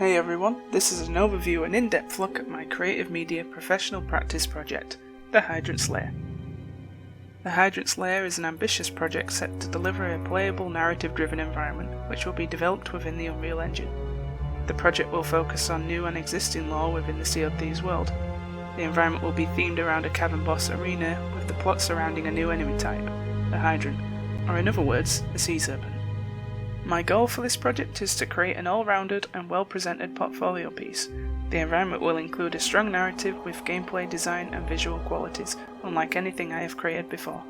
Hey everyone, this is an overview and in-depth look at my creative media professional practice project, the Hydrant's Lair. The Hydrant's Lair is an ambitious project set to deliver a playable narrative-driven environment which will be developed within the Unreal Engine. The project will focus on new and existing lore within the Sea of Thieves world. The environment will be themed around a cavern boss arena with the plot surrounding a new enemy type, the Hydrant, or in other words, the Sea Serpent. My goal for this project is to create an all-rounded and well-presented portfolio piece. The environment will include a strong narrative with gameplay design and visual qualities, unlike anything I have created before.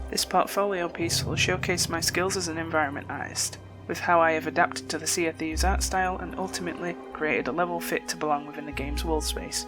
This portfolio piece will showcase my skills as an environment artist, with how I have adapted to the Sea of Thieves art style and ultimately created a level fit to belong within the game's world space.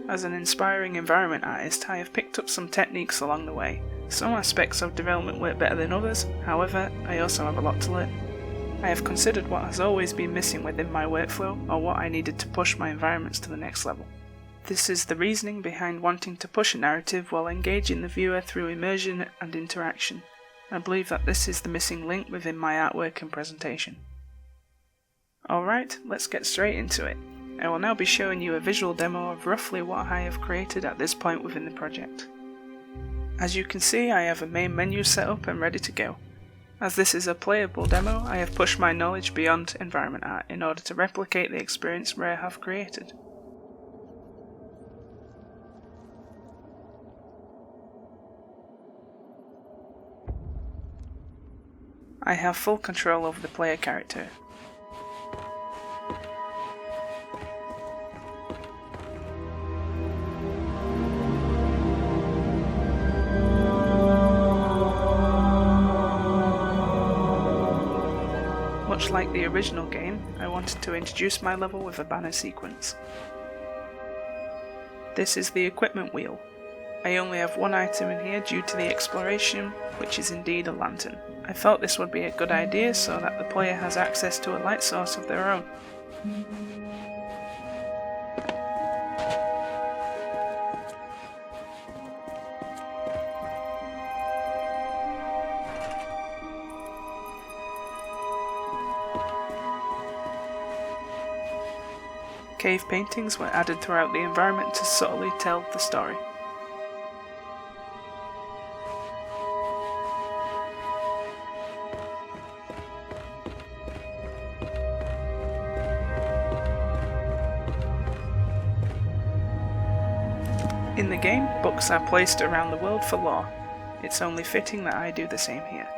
As an inspiring environment artist, I have picked up some techniques along the way. Some aspects of development work better than others, however, I also have a lot to learn. I have considered what has always been missing within my workflow or what I needed to push my environments to the next level. This is the reasoning behind wanting to push a narrative while engaging the viewer through immersion and interaction. I believe that this is the missing link within my artwork and presentation. Alright, let's get straight into it. I will now be showing you a visual demo of roughly what I have created at this point within the project. As you can see, I have a main menu set up and ready to go. As this is a playable demo, I have pushed my knowledge beyond environment art in order to replicate the experience Lair have created. I have full control over the player character. Much like the original game, I wanted to introduce my level with a banner sequence. This is the equipment wheel. I only have one item in here due to the exploration, which is indeed a lantern. I felt this would be a good idea so that the player has access to a light source of their own. Cave paintings were added throughout the environment to subtly tell the story. In the game, books are placed around the world for lore. It's only fitting that I do the same here.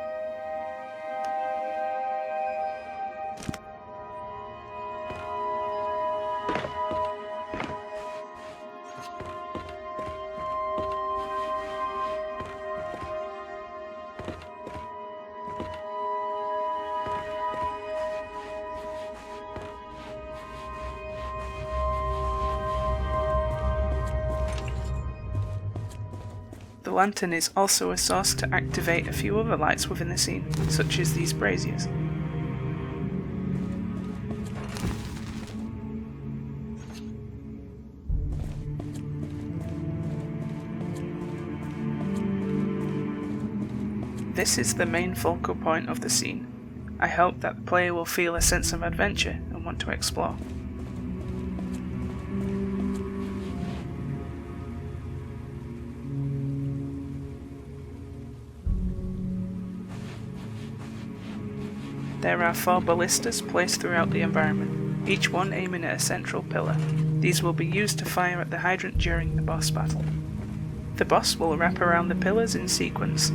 The lantern is also a source to activate a few other lights within the scene, such as these braziers. This is the main focal point of the scene. I hope that the player will feel a sense of adventure and want to explore. There are 4 ballistas placed throughout the environment, each one aiming at a central pillar. These will be used to fire at the hydrant during the boss battle. The boss will wrap around the pillars in sequence.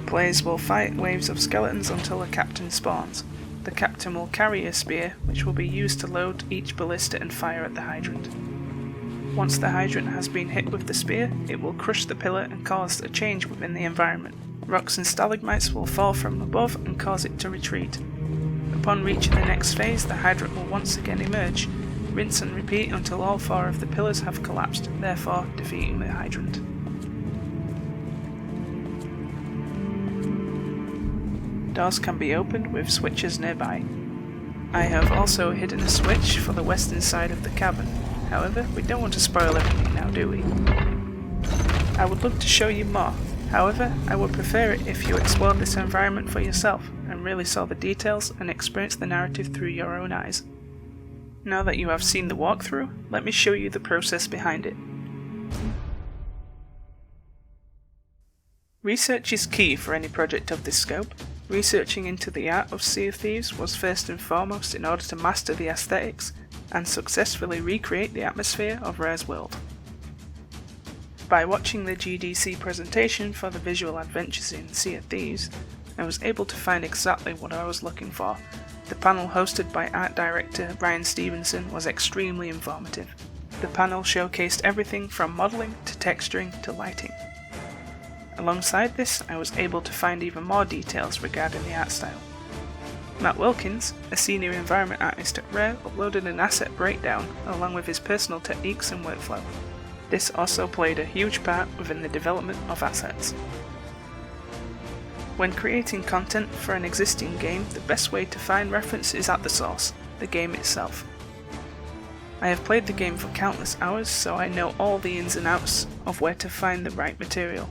Players will fight waves of skeletons until a captain spawns. The captain will carry a spear, which will be used to load each ballista and fire at the hydrant. Once the hydrant has been hit with the spear, it will crush the pillar and cause a change within the environment. Rocks and stalagmites will fall from above and cause it to retreat. Upon reaching the next phase, the hydrant will once again emerge. Rinse and repeat until all 4 of the pillars have collapsed, therefore defeating the hydrant. Doors can be opened with switches nearby. I have also hidden a switch for the western side of the cavern. However, we don't want to spoil everything now, do we? I would love to show you more. However, I would prefer it if you explored this environment for yourself and really saw the details and experienced the narrative through your own eyes. Now that you have seen the walkthrough, let me show you the process behind it. Research is key for any project of this scope. Researching into the art of Sea of Thieves was first and foremost in order to master the aesthetics and successfully recreate the atmosphere of Rare's world. By watching the GDC presentation for the visual adventures in Sea of Thieves, I was able to find exactly what I was looking for. The panel hosted by art director Ryan Stevenson was extremely informative. The panel showcased everything from modelling to texturing to lighting. Alongside this, I was able to find even more details regarding the art style. Matt Wilkins, a senior environment artist at Rare, uploaded an asset breakdown along with his personal techniques and workflow. This also played a huge part within the development of assets. When creating content for an existing game, the best way to find reference is at the source, the game itself. I have played the game for countless hours, so I know all the ins and outs of where to find the right material.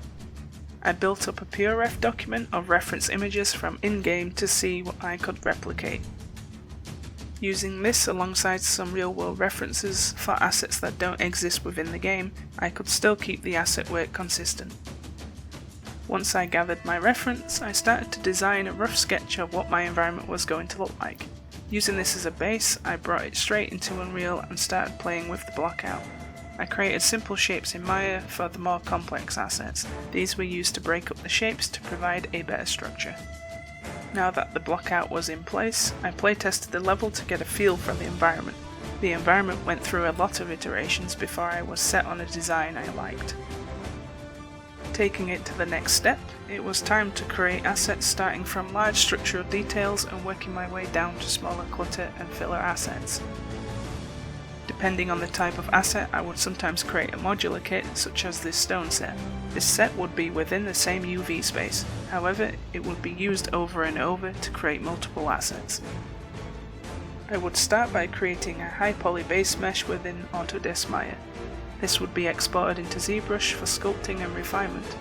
I built up a PureRef document of reference images from in-game to see what I could replicate. Using this alongside some real-world references for assets that don't exist within the game, I could still keep the asset work consistent. Once I gathered my reference, I started to design a rough sketch of what my environment was going to look like. Using this as a base, I brought it straight into Unreal and started playing with the blockout. I created simple shapes in Maya for the more complex assets. These were used to break up the shapes to provide a better structure. Now that the blockout was in place, I playtested the level to get a feel for the environment. The environment went through a lot of iterations before I was set on a design I liked. Taking it to the next step, it was time to create assets starting from large structural details and working my way down to smaller clutter and filler assets. Depending on the type of asset, I would sometimes create a modular kit such as this stone set. This set would be within the same UV space, however it would be used over and over to create multiple assets. I would start by creating a high poly base mesh within Autodesk Maya. This would be exported into ZBrush for sculpting and refinement.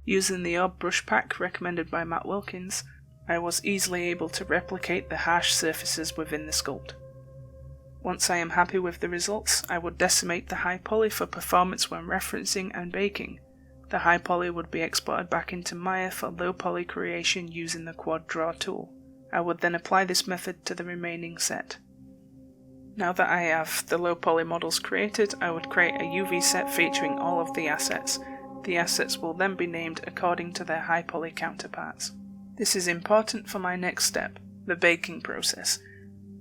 Using the orb brush pack recommended by Matt Wilkins, I was easily able to replicate the harsh surfaces within the sculpt. Once I am happy with the results, I would decimate the high poly for performance when referencing and baking. The high poly would be exported back into Maya for low poly creation using the quad draw tool. I would then apply this method to the remaining set. Now that I have the low poly models created, I would create a UV set featuring all of the assets. The assets will then be named according to their high poly counterparts. This is important for my next step, the baking process.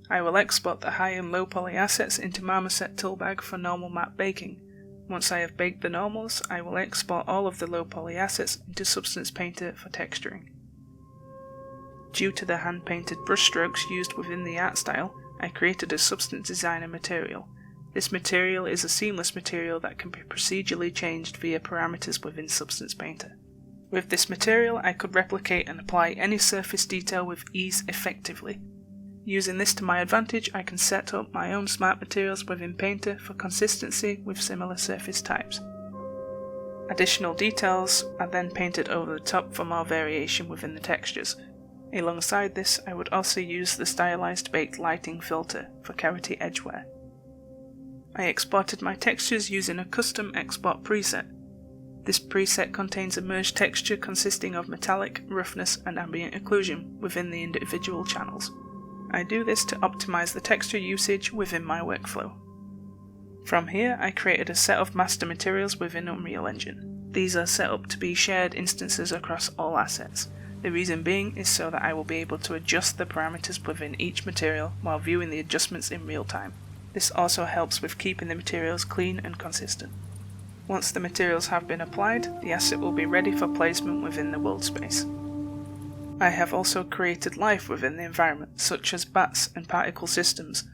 I will export the high and low poly assets into Marmoset Toolbag for normal map baking. Once I have baked the normals, I will export all of the low poly assets into Substance Painter for texturing. Due to the hand-painted brushstrokes used within the art style, I created a Substance Designer material. This material is a seamless material that can be procedurally changed via parameters within Substance Painter. With this material, I could replicate and apply any surface detail with ease effectively. Using this to my advantage, I can set up my own smart materials within Painter for consistency with similar surface types. Additional details are then painted over the top for more variation within the textures. Alongside this, I would also use the stylized baked lighting filter for carroty edgeware. I exported my textures using a custom export preset. This preset contains a merged texture consisting of metallic, roughness, and ambient occlusion within the individual channels. I do this to optimize the texture usage within my workflow. From here, I created a set of master materials within Unreal Engine. These are set up to be shared instances across all assets. The reason being is so that I will be able to adjust the parameters within each material while viewing the adjustments in real time. This also helps with keeping the materials clean and consistent. Once the materials have been applied, the asset will be ready for placement within the world space. I have also created life within the environment, such as bats and particle systems.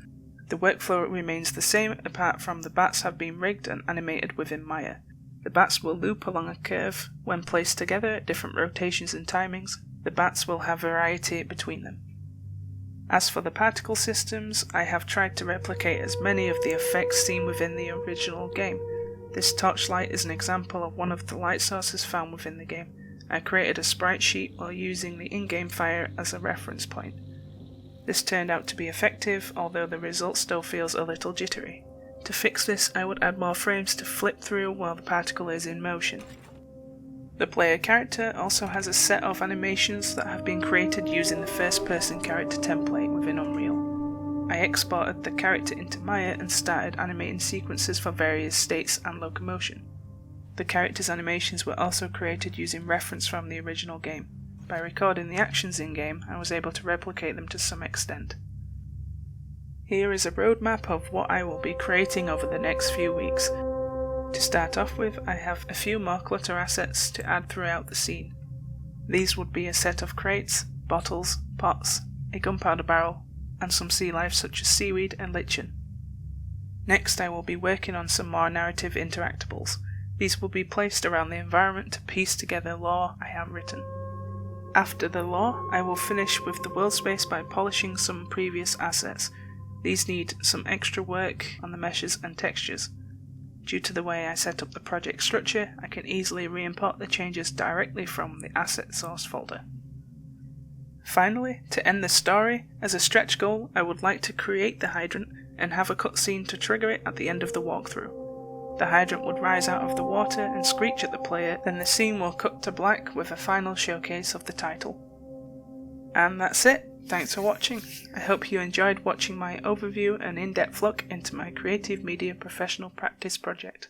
The workflow remains the same apart from the bats have been rigged and animated within Maya. The bats will loop along a curve. When placed together at different rotations and timings, the bats will have variety between them. As for the particle systems, I have tried to replicate as many of the effects seen within the original game. This torchlight is an example of one of the light sources found within the game. I created a sprite sheet while using the in-game fire as a reference point. This turned out to be effective, although the result still feels a little jittery. To fix this, I would add more frames to flip through while the particle is in motion. The player character also has a set of animations that have been created using the first-person character template within Unreal. I exported the character into Maya and started animating sequences for various states and locomotion. The character's animations were also created using reference from the original game. By recording the actions in-game, I was able to replicate them to some extent. Here is a roadmap of what I will be creating over the next few weeks. To start off with, I have a few more clutter assets to add throughout the scene. These would be a set of crates, bottles, pots, a gunpowder barrel, and some sea life such as seaweed and lichen. Next, I will be working on some more narrative interactables. These will be placed around the environment to piece together lore I have written. After the lore, I will finish with the world space by polishing some previous assets. These need some extra work on the meshes and textures. Due to the way I set up the project structure, I can easily re-import the changes directly from the asset source folder. Finally, to end the story, as a stretch goal, I would like to create the hydrant and have a cutscene to trigger it at the end of the walkthrough. The hydrant would rise out of the water and screech at the player, then the scene will cut to black with a final showcase of the title. And that's it. Thanks for watching. I hope you enjoyed watching my overview and in-depth look into my creative media professional practice project.